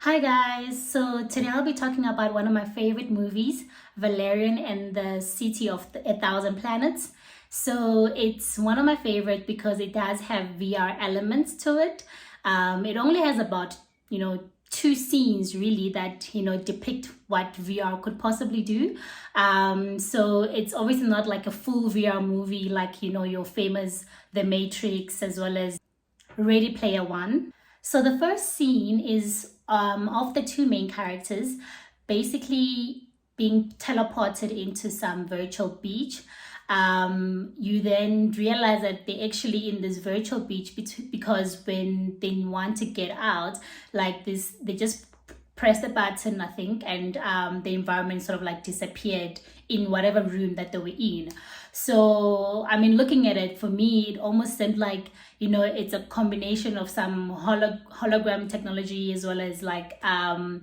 Hi guys, so today I'll be talking about one of my favorite movies, Valerian and the City of a Thousand Planets. So it's one of my favorite because it does have VR elements to it. It only has about, two scenes really that, depict what VR could possibly do. So it's obviously not like a full VR movie like, your famous The Matrix as well as Ready Player One. So the first scene is of the two main characters basically being teleported into some virtual beach. You then realize that they're actually in this virtual beach because when they want to get out, like this, they just press the button, I think, and the environment sort of like disappeared in whatever room that they were in. So, I mean, looking at it, for me, it almost seemed like, it's a combination of some hologram technology as well as like, the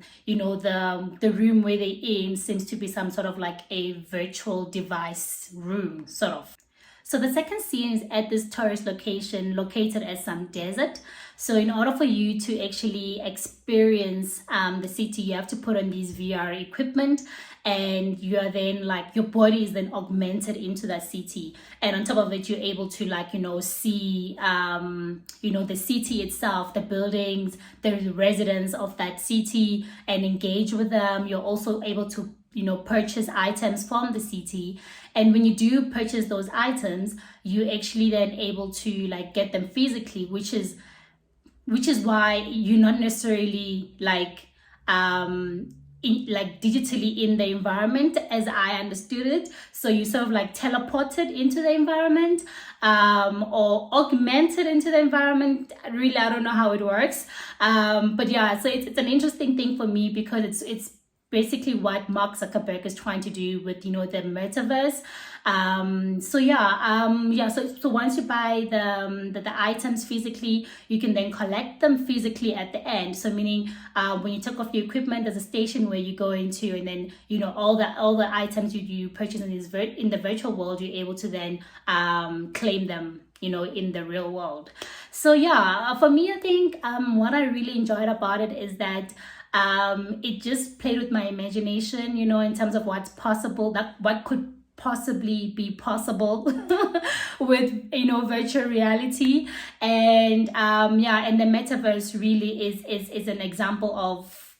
room where they're in seems to be some sort of like a virtual device room, sort of. So the second scene is at this tourist location located at some desert. So in order for you to actually experience the city, you have to put on these VR equipment, and you are then like your body is then augmented into that city, and on top of it you're able to see the city itself, the buildings, the residents of that city, and engage with them. You're also able to purchase items from the city, and when you do purchase those items, you actually then able to like get them physically, which is why you're not necessarily digitally in the environment, as I understood it. So you sort of like teleported into the environment, or augmented into the environment. Really, I don't know how it works, but yeah, so it's an interesting thing for me because it's basically what Mark Zuckerberg is trying to do with the metaverse. So once you buy the items physically, you can then collect them physically at the end. So meaning when you take off your equipment, there's a station where you go into, and then all the items you purchase in the virtual world, you're able to then claim them in the real world. So yeah, for me, I think what I really enjoyed about it is that it just played with my imagination, in terms of what's possible, that what could possibly be possible with virtual reality. And and the metaverse really is an example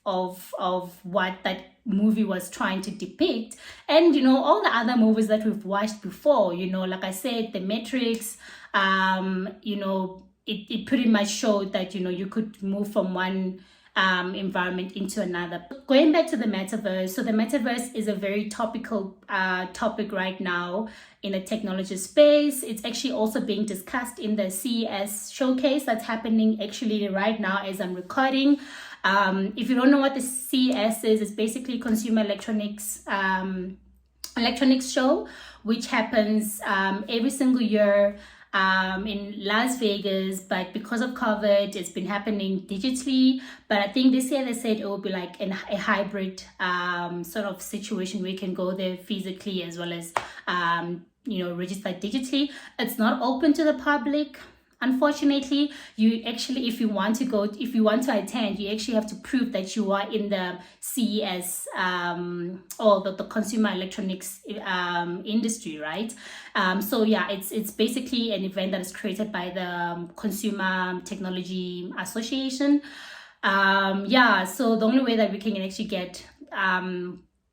of what that movie was trying to depict. And all the other movies that we've watched before, like I said, The Matrix, it pretty much showed that you could move from one environment into another. Going back to the metaverse, so the metaverse is a very topical topic right now in the technology space. It's actually also being discussed in the CES showcase that's happening actually right now as I'm recording. If you don't know what the CES is, it's basically consumer electronics show, which happens every single year in Las Vegas, but because of COVID, it's been happening digitally. But I think this year they said it will be like a hybrid sort of situation where you can go there physically as well as register digitally. It's not open to the public. Unfortunately, you actually, if you want to attend, you actually have to prove that you are in the CES or the consumer electronics industry, right? So yeah, it's basically an event that is created by the Consumer Technology Association. So the only way that we can actually get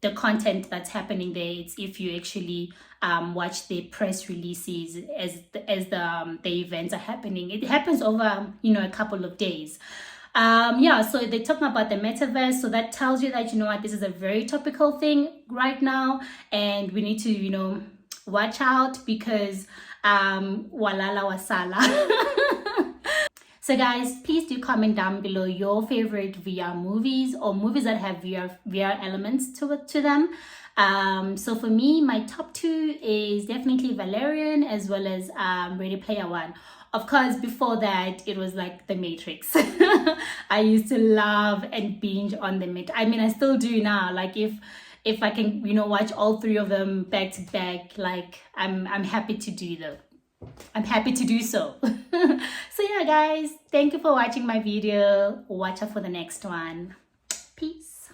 the content that's happening there, it's if you actually watch the press releases as the events are happening. It happens over a couple of days. So they're talking about the metaverse, so that tells you that what, this is a very topical thing right now, and we need to watch out because walala wasala. So guys, please do comment down below your favorite VR movies or movies that have VR elements to them. So for me, my top two is definitely Valerian as well as Ready Player One. Of course, before that, it was like The Matrix. I used to love and binge on The Matrix. I mean, I still do now. Like if I can, watch all three of them back to back, like I'm happy to do that. I'm happy to do so. So yeah guys, thank you for watching my video. Watch out for the next one. Peace.